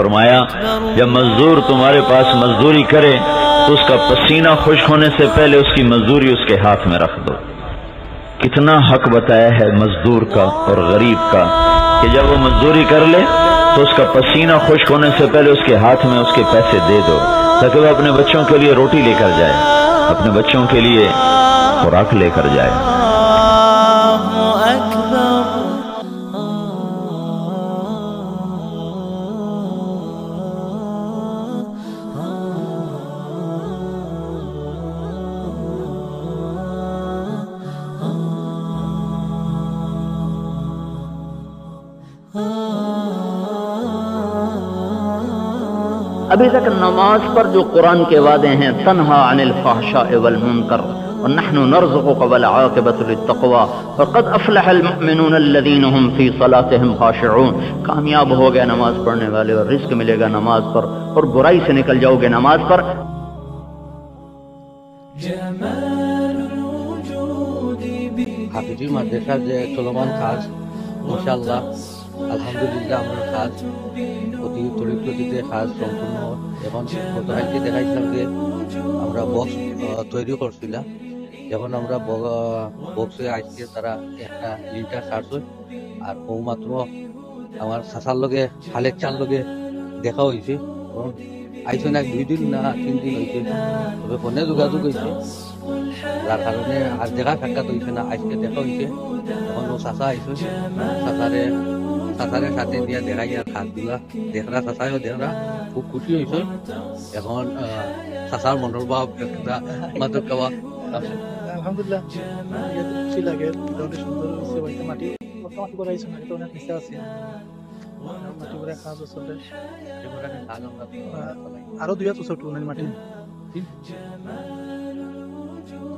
फरमाया जब मजदूर तुम्हारे पास मजदूरी करे तो उसका पसीना खुश्क होने से पहले उसकी मजदूरी उसके हाथ में रख दो। कितना हक बताया है मजदूर का और गरीब का कि जब वो मजदूरी कर ले तो उसका पसीना खुश्क होने से पहले उसके हाथ में उसके पैसे दे दो, ताकि वह अपने बच्चों के लिए रोटी लेकर जाए, अपने बच्चों के लिए खुराक लेकर जाए। अभी तक नमाज पर जो कुरान के वादे हैं, तन्हा अनिल फ़हशाइ वल मुनकर व नहनु नर्ज़ुक़ुका वल आक़िबतु लित्तक़वा फ़क़द अफ़लहल मुमिनून अल्लज़ीना हुम फ़ी सलातिहिम ख़ाशिऊन। कामयाब हो गए नमाज पढ़ने वाले, और रिज़्क़ मिलेगा नमाज पर, और बुराई से निकल जाओगे नमाज पर। হাফিজি মাদ্রাসার যে চলমান কাজ, ইনশাআল্লাহ আলহামদুলিল্লাহ আমরা কাজ অতি ত্বরিতগতিতে কাজ সম্পূর্ণ। এখন গতকালকে দেখাইছিলাম যে আমরা বক্স তৈরি করছিলাম, এখন আমরা বক্সে আজকে তারা একটা লিটার চার্জ হয়, আর মাত্র আমার চাচার লগে খালেক চার লগে দেখা হয়েছে। আইসে না 2 দিন না 3 দিন হয়েছে, তবে ফোনে যোগাযোগ হয়েছে, যার কারণে আর দেখা সাক্ষাৎ হয়েছে না। আজকে দেখা হয়েছে, এখন ও চাচা আইসে, চাচারের সাথে দিয়া দেখাই আর খাতগুলা দেখরা, চাচাইও দেখরা খুব খুশি হয়েছে। এখন চাচার মনের ভাব একটা মাদক খাওয়া আলহামদুলিল্লাহ খুশি লাগে, অনেক সুন্দর হয়েছে। বাড়িতে মাটি করাইছে না, এটা অনেক নিচে আছে, মাটি করে কাজ চলে। আরো 2 বছর ছোট মাটি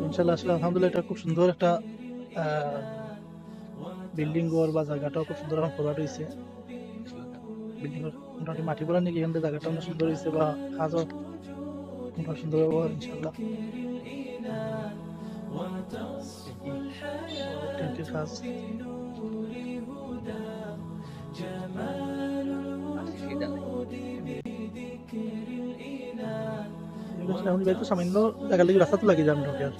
ইনশাল্লাহ। আসলে আলহামদুলিল্লাহ এটা খুব সুন্দর একটা বিল্ডিং ঘর বা জায়গাটাও খুব সুন্দর এখন প্রভাব হয়েছে। বিল্ডিং মোটামুটি মাটি বলার নাকি এখান থেকে জায়গাটা অনেক সুন্দর হয়েছে, বা কাজও মোটামুটি সুন্দর ব্যবহার ইনশাল্লাহ। ট্যাঙ্কির কাজ সামান্য জায়গা লাগে, রাস্তা তো লাগে যান ঢোকে আর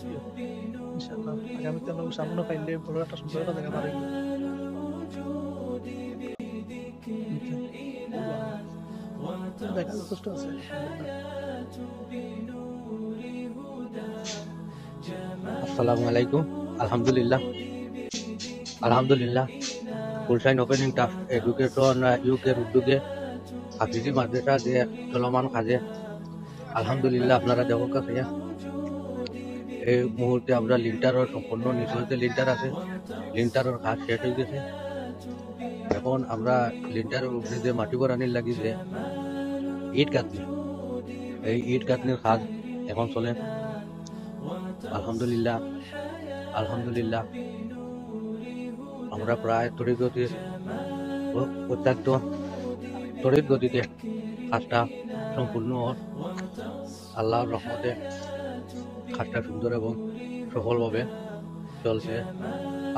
ইনশাল্লাহ। আগামীতে আমরা সামনে পাইলে বড় একটা সুন্দর একটা জায়গা পাই। দেখা যথেষ্ট আছে। আসসালামু আলাইকুম। আলহামদুলিল্লাহ ফুলসাইন ওপেনিং টাফ এডুকেশন ইউকের উদ্যোগে হাফিজি মাদ্রাসা যে চলমান কাজে আলহামদুলিল্লাহ আপনারা দেখো কাছে এই মুহূর্তে আমরা লিন্টারের সম্পূর্ণ নিচে লিন্টার আছে, লিন্টারের কাজ শেষ হয়ে গেছে। এখন আমরা লিন্টারের উপরে যে মাটি বরানির লাগি যে ইট গাঁথনি, এই ইট গাঁথনির কাজ এখন চলে। আলহামদুলিল্লাহ আমরা প্রায় অত্যন্ত তড়িৎ গতিতে কাজটা সম্পূর্ণ আল্লাহর রহমতে কাজটা সুন্দর এবং সফলভাবে চলছে।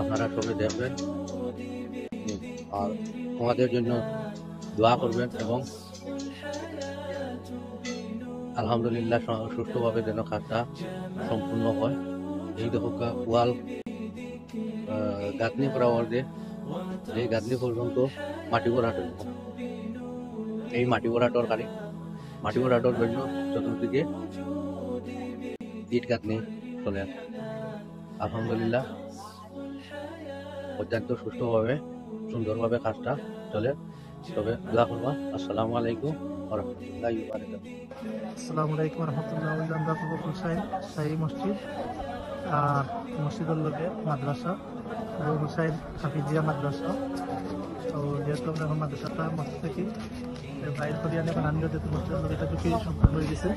আপনারা সবাই দেখবেন আর আমাদের জন্য দোয়া করবেন, এবং আলহামদুলিল্লাহ সুষ্ঠুভাবে যেন কাজটা সম্পূর্ণ হয়। এই দেখো ওয়াল গাঁথনি করা যে এই গাঁথনি পর্যন্ত মাটি ভরাট, এই মাটি ভরাটর জন্য চতুর্দিকে ইট গাঁথনি চলে। আলহামদুলিল্লাহ অত্যন্ত সুষ্ঠুভাবে সুন্দরভাবে কাজটা চলে। তবে দোয়া করবা। আসসালামু আলাইকুম ওয়া রাহমাতুল্লাহি ওয়া বারাকাতুহু। আসসালামু আলাইকুম ওয়া রাহমাতুল্লাহি ওয়া বারাকাতুহু। আমরা ফুলসাইন শাহী মসজিদ আর মসজিদের লগে মাদ্রাসা হুসাইন হাফিজিয়া মাদ্রাসা। তো যেহেতু আমরা এখন মাদ্রাসাটা মসজিদ থেকে বাইর করি আনে বানানো যেতে মসজিদের লগে এটা ঢুকে সম্পূর্ণ হয়ে গেছে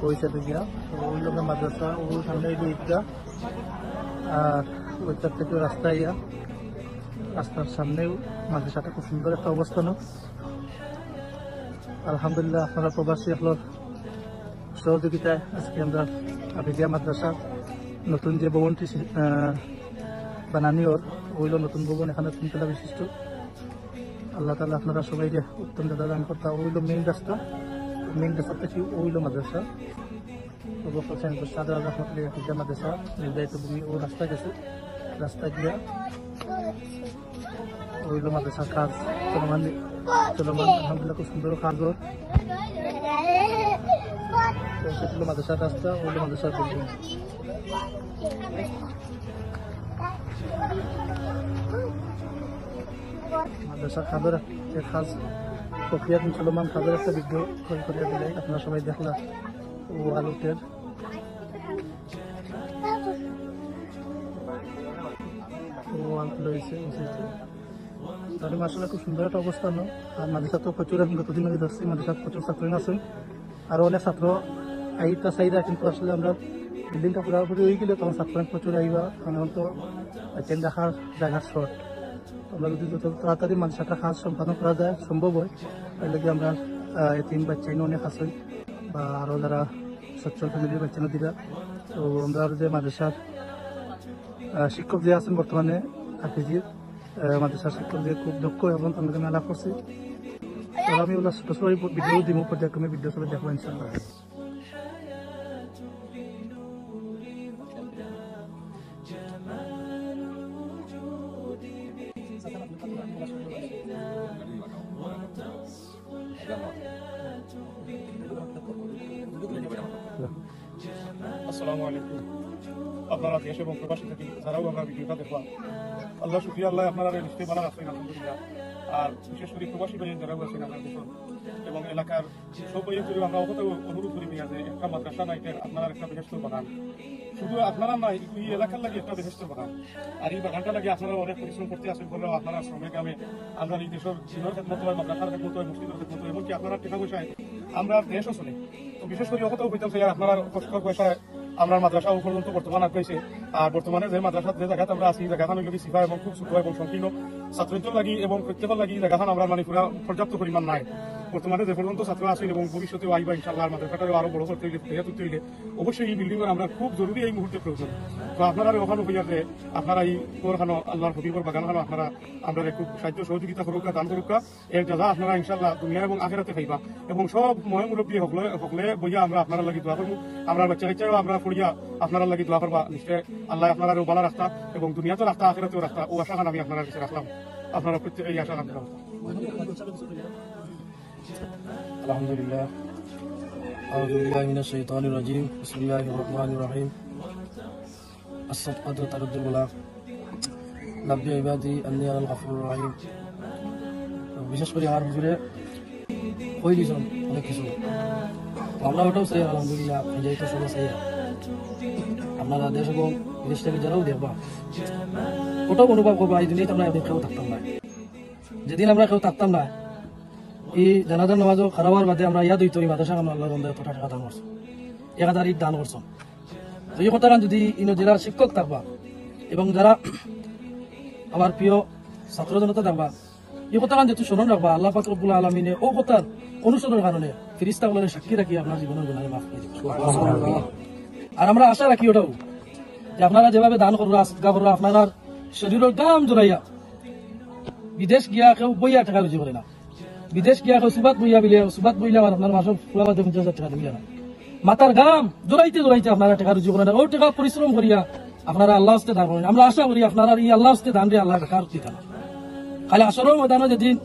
ওই সাইডে গিয়া। তো ওই লগে মাদ্রাসা ওই সামনে ঈদগা, আর ওইটার থেকে রাস্তা ইয়া, রাস্তার সামনেও মাদ্রাসাটা খুব সুন্দর একটা অবস্থান। আলহামদুলিল্লাহ আপনারা প্রবাসী আপনার সহযোগিতায় আজকে আমরা হাফিজিয়া মাদ্রাসা নতুন যে ভবনটি বানানি ওর ওইল নতুন ভবন, এখানে 3 তলা বিশিষ্ট। আল্লাহ তাআলা আপনারা সবাই উত্তম দাদা দান করতে ওইল মেইন রাস্তা থেকে ওইল মাদ্রাসা প্রফেসর হোসেন সাদা রহমতুল্লাহ হাফিজা মাদ্রাসা নির্ধারিত ভূমি ও রাস্তা গেছে রাস্তা গিয়া ওইল মাদ্রাসার কাজ চলমান আলহামদুলিল্লাহ খুব সুন্দর কাজ সেগুলো মাদ্রাসার রাস্তা ওইল মাদ্রাসার বিল্ডিং মাদ্রাসার খাদের কাজ প্রক্রিয়া চলমান খাদের একটা ভিডিও করিয়া দিলে আপনারা সবাই দেখলা ও আলুটের রয়েছে তাহলে মাসাল্লাহ খুব সুন্দর একটা অবস্থান আর মাদ্রাসা তো প্রচুর এখন গতদিন আগে ধরছি মাদ্রাসা প্রচুর ছাত্র আছেন আরো অনেক ছাত্র আইতা চাহিদা কিন্তু আসলে আমরা বিল্ডিংটা পুরোপুরি হয়ে গেলে তখন ছাত্র প্রচুর আইবা কারণ তো ট্রেন দেখার জায়গার শর্ট আমরা যদি যত তাড়াতাড়ি মাদ্রাসাটা কাজ সম্পাদন করা যায় সম্ভব হয় তাহলে কি আমরা তিন বাচ্চাই অনেক আছে বা আরও যারা সচ্ছল ফ্যামিলির বাচ্চা নদীরা তো আমরা যে মাদ্রাসার শিক্ষক যে আছেন বর্তমানে হাফিজির মাদ্রাসার শিক্ষক যে খুব দক্ষ এবং তাদের আমি আলাপ করছি আমি ওগুলো ছোট ছোট ভিডিও দিব পর্যায়ক্রমে ভিডিও সবাই দেখবো ইনশাল্লাহ আসসালামু আলাইকুম আপনারা দেশ এবং প্রবাসী থেকে যারাও আমরা ভিডিওটা দেখবা আল্লাহ শুকরিয়া আল্লাহ আপনারা নিশ্চয়ই ভালো আছেন আলহামদুলিল্লাহ আর বিশেষ করে প্রবাসী ভাই যারাও আছেন আমাদের দেশ এবং এলাকার সব ভাইয়ের জন্য আমরা অবত অনুরোধ করি যে একটা মাদ্রাসা নাইটের আপনারা একটা বেহেশত বানান শুধু আপনারা নাই এই এলাকার লাগে একটা বেহেশত বানান আর এই বাগানটা লাগে আপনারা অনেক পরিশ্রম করতে আসেন বললেও আপনারা শ্রমিক গ্রামে আমরা এই দেশের জীবনের ক্ষেত্রে হয় মাদ্রাসার ক্ষেত্রে হয় মসজিদের ক্ষেত্রে এমনকি আপনারা টাকা পয়সায় আমরা দেশও চলে তো বিশেষ করে অবত হইতাম আপনারা কষ্ট পয়সায় আমরা মাদ্রাসা পর্যন্ত বর্তমান আগাইছে আর বর্তমানে যে মাদ্রাসা যে জায়গাতে আমরা আছি জায়গাখান হইল সিফা এবং খুব ছোট এবং সংকীর্ণ ছাত্রদের লাগি এবং প্রত্যেকের লাগি জায়গাখান আমরা মানে পুরা পর্যাপ্ত পরিমাণ নাই বর্তমানে যে পর্যন্ত ছাত্র আছেন এবং ভবিষ্যতেও আইবা ইনশাআল্লাহ মাদ্রাসাটাও আরো বড় করতে হইলে তুলতে হইলে অবশ্যই এই বিল্ডিং আমরা খুব জরুরি এই মুহূর্তে প্রয়োজন তো আপনারা ওখানে হইয়া যে আপনারা এই কোরখানো আল্লাহর হবিবর বাগানখানো আপনারা আমরা খুব সাহায্য সহযোগিতা করুক দান করুক এর যারা আপনারা ইনশাআল্লাহ দুনিয়া এবং আখেরাতে খাইবা এবং সব ময় মুরব্বী হকলে বইয়া আমরা আপনারা লাগি দোয়া করবো আমরা বাচ্চা কাচ্চাও আমরা পড়িয়া আপনারা লাগি দোয়া করবা নিশ্চয় আল্লাহ আপনারা ভালো রাখতা এবং দুনিয়াতেও রাখতা আখেরাতেও রাখতা ও আশা খান আমি আপনার কাছে রাখলাম আপনারা প্রত্যেক এই আশা খান আলহামদুলিল্লাহ আউযু বিল্লাহি মিনাশ শাইতানির রাজিম বিসমিল্লাহির রহমানির রহিম as-sadaqatu taruddul bala নব্বী ইবাদি আন্নী আল গফুরুর রহিম বিশেষ করে আমার হুজুরে কই দিছেন অনেক কিছু আমরা ওটাও চাই আলহামদুলিল্লাহ যাই তো সবাই চাই আপনারা দেশ এবং বিদেশ থেকে যারাও দেখবা ওটাও অনুভব করবো এই দুনিয়াতে আমরা কেউ থাকতাম না যেদিন আমরা কেউ থাকতাম না এই জানাজার নামাজও খারাপ বাদে আমরা ইয়াদ হইতো এই মাদ্রাসা আমরা আল্লাহ বন্ধে এতটা টাকা দান করছো 1000 ঈদ দান করছো তো এই কথা যদি ইনো জেলার শিক্ষক থাকবা এবং যারা আমার প্রিয় ছাত্র জনতা থাকবা এই কথা যেহেতু স্মরণ রাখবা আল্লাহ পাক রব্বুল আলামিনে ও কথার অনুসরণের কারণে ফেরেশতা বলে সাক্ষী রাখি আপনার জীবনের গুনাহ মাফ করে দিবেন আর আমরা আশা রাখি ওটাও যে আপনারা যেভাবে দান কররা সদকা কররা আপনারা শরীরের গাম জড়াইয়া বিদেশ গিয়া কেউ বইয়া টাকা রুজি করে না বিদেশ গিয়া কেউ সুবাত বইয়া বিলে সুবাত বইলে আমার আপনার মাসে ফুলাবা 50,000 টাকা দিলে না মাতার গাম জড়াইতে আপনারা টাকা রুজি করেন ও টাকা পরিশ্রম করিয়া আপনারা আল্লাহ হস্তে দান করেন আমরা আশা করি আপনারা এই আল্লাহ হস্তে দান রে আল্লাহ কার দিতেন খালি আসরের ময়দানে যেদিন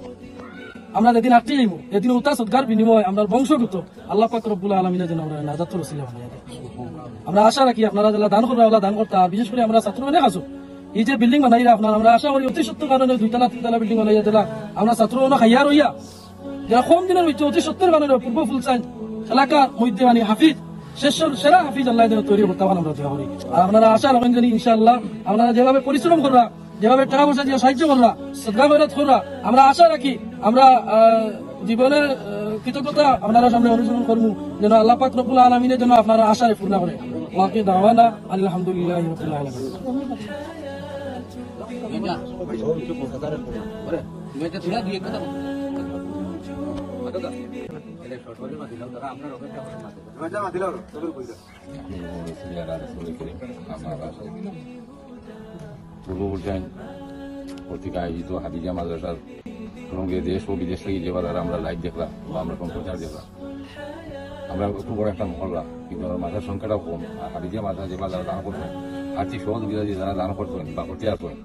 আমরা যেদিন আটকে যাইব যেদিন উতা সদকার বিনিময় আমরা বংশগত আল্লাহ পাক রব্বুল আলামিনের জন্য আমরা নাজাত রসিলা বানাইয়া দেই আমরা আশা রাখি আপনারা যারা দান করবে আল্লাহ দান করতা বিশেষ করে আমরা ছাত্র অনেক আছো এই যে বিল্ডিং বানাইরা আপনারা আমরা আশা করি অতি সত্য কারণে 2তলা 3তলা বিল্ডিং বানাইয়া দিলা আমরা ছাত্র অনেক হাইয়া রইয়া যারা কম দিনের মধ্যে অতি সত্যের কারণে পূর্ব ফুলসাইন এলাকার মধ্যে মানে হাফিজ সেরা হাফিজ আল্লাহ যেন তৈরি করতে আমরা দোয়া করি আর আপনারা আশা রাখেন যে ইনশাআল্লাহ আপনারা যেভাবে পরিশ্রম করবা যেভাবে টাকা পয়সা দিয়ে সাহায্য করবা সদকা খয়রাত করবা আমরা আশা রাখি আমরা জীবনের কৃতজ্ঞতা আপনারা সামনে অনুসরণ করবো যেন আল্লাহ পাক রব্বুল আলামিনের জন্য আপনারা আশায় পূর্ণ করে ওয়াকি দাওয়ানা আলহামদুলিল্লাহি রাব্বিল আলামিন পূর্ব পর্যায়ে পত্রিকা আয়োজিত হাদিজা মাদ্রাসার এবং দেশ ও বিদেশ থেকে যে বাজারে আমরা লাইভ দেখলাম বা আমরা সম্প্রচার দেখলাম, আমরা খুব বড় একটা মহল্লা, কিন্তু আমার মাথার সংখ্যাটাও কম। আর হাবিজিয়া মাথা যে যারা দান করছেন, আর্থিক সহযোগিতা যে যারা দান করছেন বা করতে আসবেন,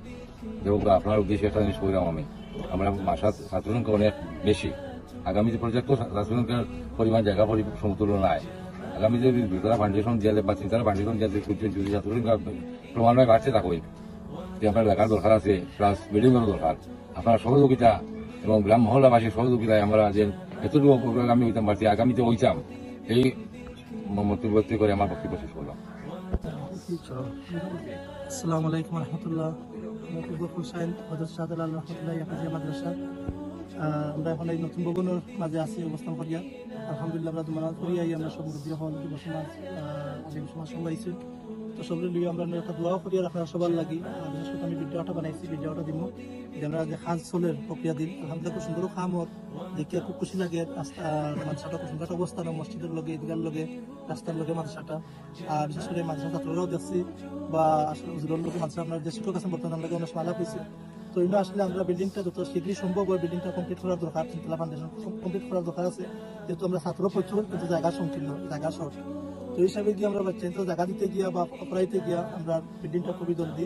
এবং আপনার উদ্দেশ্যে একটা জিনিস করলাম আমরা মাসার ছাত্র সংখ্যা অনেক বেশি। আগামী যে প্রজেক্ট ছাত্র সংখ্যার পরিমাণ জায়গা সমতুল্য নাই। আগামী যে বিদ্যালয় ফাউন্ডেশন দিয়ালে বা চিন্তার ফাউন্ডেশন দিয়ালে যদি ছাত্র সংখ্যা ক্রমান্বয়ে বাড়ছে থাকবে, যে আপনার লেখার দরকার আছে, প্লাস বিল্ডিংয়েরও দরকার। আপনার সহযোগিতা এবং গ্রাম মহল্লাবাসীর সহযোগিতায় আমরা যে এতটুকু অগ্রগামী হইতাম পারছি, আগামীতে হইতাম, এই মন্তব্য করে আমার বক্তব্য শেষ করলাম। আসসালামু আলাইকুম রহমতুল্লাহ। হুসাইন রহমতুল্লাহ হাফিজিয়া মাদ্রাসা। আমরা এখন এই নতুন ভবনের মাঝে আছি অবস্থান করিয়া। আলহামদুলিল্লাহ আমরা তোমার করিয়াই আমরা সব মুরব্বী হল যুব সমাজ আলিম সমাজ সবাইছি। তো সব লিয়ে আমরা একটা দোয়াও করিয়া আপনারা সবার লাগি। বিশেষ করে আমি ভিডিওটা বানাইছি, ভিডিওটা দিব যেন যে খাজ চলের প্রক্রিয়া দিন। আলহামদুলিল্লাহ খুব সুন্দর খামত দেখে খুব খুশি লাগে। মাদ্রাসাটা খুব সুন্দর অবস্থান, মসজিদের লগে ঈদগার লগে রাস্তার লগে মাদ্রাসাটা। আর বিশেষ করে মাদ্রাসা ছাত্ররাও দেখছি বা আসলে হুজুরের লগে মাদ্রাসা আপনার যে শিক্ষক আছেন বর্তমানে আমরা অনেক মালা পেয়েছি। তো এগুলো আসলে আমরা বিল্ডিংটা যত শীঘ্রই সম্ভব হয় বিল্ডিংটা কমপ্লিট করার দরকার, তিনতলা ফাউন্ডেশন কমপ্লিট করার দরকার আছে। যেহেতু আমরা ছাত্র প্রচুর, কিন্তু জায়গা সংকীর্ণ, জায়গা শর্ট। তো এই হিসাবে গিয়ে আমরা বাচ্চা জায়গা দিতে গিয়া বা অপরাইতে গিয়া আমরা বিল্ডিংটা খুবই জলদি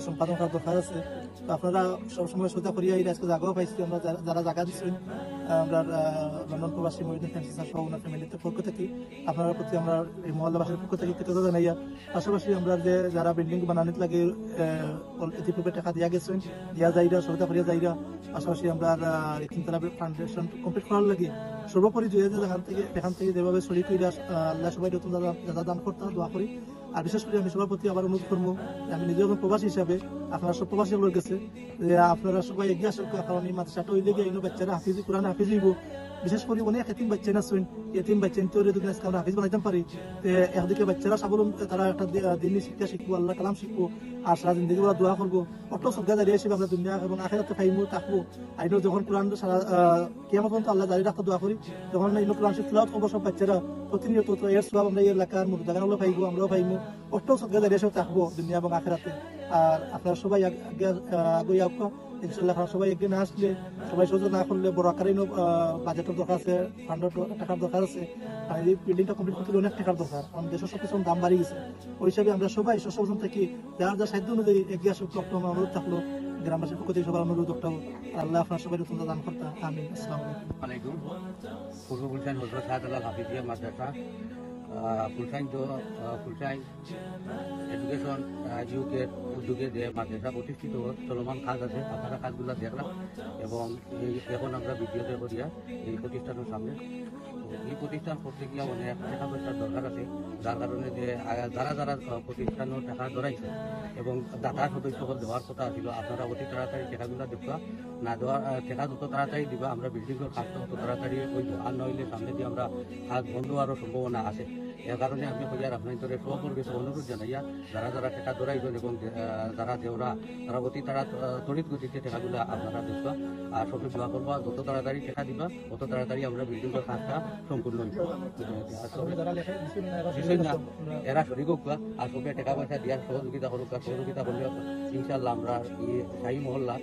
সম্পাদন করার দরকার আছে। তো আপনারা সবসময় সোজা করিয়া এই আজকে জায়গাও পাইছি। আমরা যারা জায়গা দিচ্ছেন আমরা লন্ডন প্রবাসী মহিউদ্দিন ফ্যান্সি স্যার সহ ওনার ফ্যামিলিতে পক্ষ থেকে আপনার প্রতি আমরা এই মহল্লাবাসীর পক্ষ থেকে কৃতজ্ঞতা জানাইয়া, পাশাপাশি আমরা যে যারা বিল্ডিং বানানোর লাগে ইতিপূর্বে টাকা দিয়া গেছেন, দিয়া যাইরা সহায়তা করিয়া যাইরা, পাশাপাশি আমরা তিনতলা ফাউন্ডেশন কমপ্লিট করার লাগে সর্বোপরি এখান থেকে যেভাবে শরীর কইরা আল্লাহ সবাই নতুন দাদা দান করতে দোয়া করি। আর বিশেষ করে আমি সবার প্রতি আবার অনুরোধ করবো, আমি নিজে যখন প্রবাসী হিসাবে আপনারা সব প্রবাসী লোক গেছে যে আপনারা সবাই এগিয়ে আসুন, কারণ এই মাদ্রাসাটা ওই লেগে বাচ্চারা হাফিজ কোরআন হাফিজ হইব। বিশেষ করে অনেক এতিম বাচ্চা আছেন, এতিম বাচ্চা যদি আমরা হাফিজ বানাইতে পারি, একদিকে বাচ্চারা স্বাবলম্বী, তারা একটা দিনই শিক্ষা শিখবো, আল্লাহ কালাম শিখবো, আর সারা জিন্দগি ওরা দোয়া করবো। অত সজ্ঞা দাঁড়িয়ে হিসেবে আমরা দুনিয়া এবং আখেরাতে ফাইমু থাকবো। আইনো যখন কোরআন সারা কিয়ামত পর্যন্ত আল্লাহ জারি রাখতে দোয়া করি, যখন এই কোরআন শিখলাও করবো সব বাচ্চারা প্রতিনিয়ত, তো এর সব আমরা এই এলাকার মুরদাগানগুলো পাইবো, আমরাও পাইমু। অত সজ্ঞা দাঁড়িয়ে হিসেবে থাকবো দুনিয়া এবং আখেরাতে। আর আপনারা সবাই আগে ইনশাল্লাহ সবাই এগিয়ে না আসলে, সবাই সহযোগ না করলে বড় আকারে বাজেটের দরকার আছে, ফান্ডের টাকার দরকার আছে। আর এই বিল্ডিংটা কমপ্লিট করতে অনেক টাকার দরকার, কারণ দেশের সবকিছু দাম বাড়িয়ে গেছে। ওই হিসাবে আমরা সবাই সচেতন থাকি, যার যা সাধ্য অনুযায়ী এগিয়ে আসুক। আমার অনুরোধ থাকলো গ্রামবাসীর পক্ষ থেকে সবার অনুরোধ থাকলো। আল্লাহ আপনার সবাই নতুন দান করতে আমিন। আসসালামু আলাইকুম। পূর্ব গুলশান হযরত শাহজালাল হাফিজিয়া মাদ্রাসা ফুলশাইন এডুকেশন ইউকের উদ্যোগে যে মাদ্রাসা প্রতিষ্ঠিত চলমান কাজ আছে, আপনারা কাজগুলো দেখলাম এবং এখন আমরা ভিডিওতে করিয়া এই প্রতিষ্ঠানের সামনে। এই প্রতিষ্ঠান করতে গিয়ে অনেক টাকা পয়সার দরকার আছে, যার কারণে যে যারা যারা প্রতিষ্ঠানের টাকা ধরাইছে এবং দাতা সদস্য দেওয়ার কথা ছিল, আপনারা অতি তাড়াতাড়ি টাকাগুলো দেখবা না দেওয়া, টাকা যত তাড়াতাড়ি দিবা আমরা বিল্ডিংয়ের কাজটা তত তাড়াতাড়ি হইব। আর নইলে সামনে দিয়ে আমরা কাজ বন্ধ হওয়ারও সম্ভাবনা আছে। এর কারণে আমি কইয়ার আপনার ধরে সবর বেশি অনুরোধ জানাইয়া যারা যারা টাকা ধরাইছেন এবং যারা দেওরা তারা অতি তড়িৎ গতিতে টাকাগুলো আপনারা দেখবা আর সবই দোয়া করবা, যত তাড়াতাড়ি টাকা দিবা তত তাড়াতাড়ি আমরা বিল্ডিংয়ের কাজটা সম্পূর্ণ হইব। এরা শরীর হোক আর সবে টাকা পয়সা দেওয়ার সহযোগিতা করুক, সহযোগিতা করলে ইনশাল্লাহ আমরা এই শাহী মহল্লা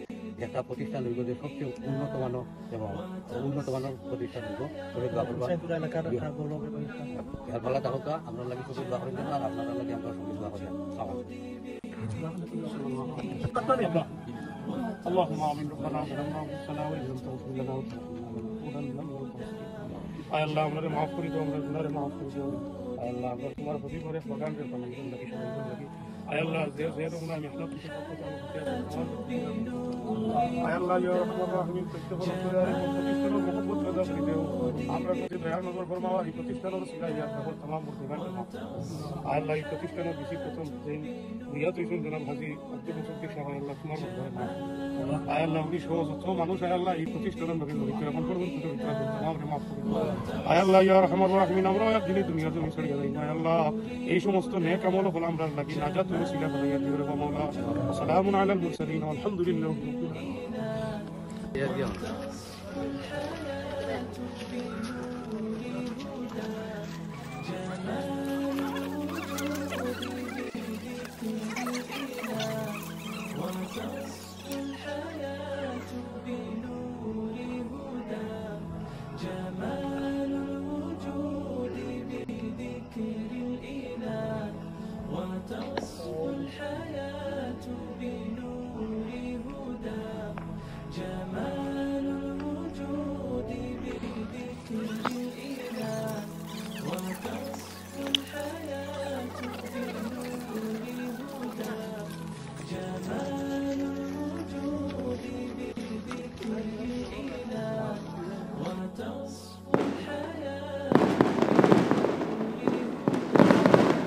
একটা প্রতিষ্ঠান হইব যে সবচেয়ে উন্নত মানের এবং উন্নত মানের প্রতিষ্ঠান হইব। এর ফলে তাহলে আমরা লাগে সবই দোয়া করেন আর আপনারা লাগে আমরা সবই দোয়া করি। اللهم آمين ربنا ظلمنا أنفسنا وإن لم تغفر لنا وترحمنا আয় আল্লাহ আমাদের মাফ করে দাও, আমরা গুনাহে মাফ করে দাও। আয় আল্লাহ আমরা তোমার প্রতি করে বাগান করে পানি দিন লাগি সবাই লাগি। আয় আল্লাহ যে যে তোমরা মেহনত করতে আয় আল্লাহ ইয়া রাহমান রাহিম প্রত্যেক প্রকারের প্রতিষ্ঠান মহব্বত পেদা করে দাও। আমরা প্রতি দয়া নজর ফরমাও এই প্রতিষ্ঠানের সিলাইয়া তারপর तमाम মুর্তিমান করো। আয় আল্লাহ এই প্রতিষ্ঠানের বেশি প্রথম যেন নিয়ত হইছেন জনাব হাজী আব্দুল মুসদ্দিক সাহেব, আল্লাহ তোমার মধ্যে না আয় আল্লাহ উনি সহ যত মানুষ আয় আল্লাহ এই প্রতিষ্ঠানের মধ্যে জড়িত এখন পর্যন্ত तमाम মাফ করে দাও। আয় আল্লাহ ইয়া রাহমান রাহিম আমরা একদিনই দুনিয়া জমি ছড়িয়ে যাই। আয় আল্লাহ এই সমস্ত নেক আমল হল আমরা লাগি নাজাত ওসিলা বানাইয়া দিও রে মাওলা। সালামুন আলাল মুরসালিন আলহামদুলিল্লাহ। Yeah.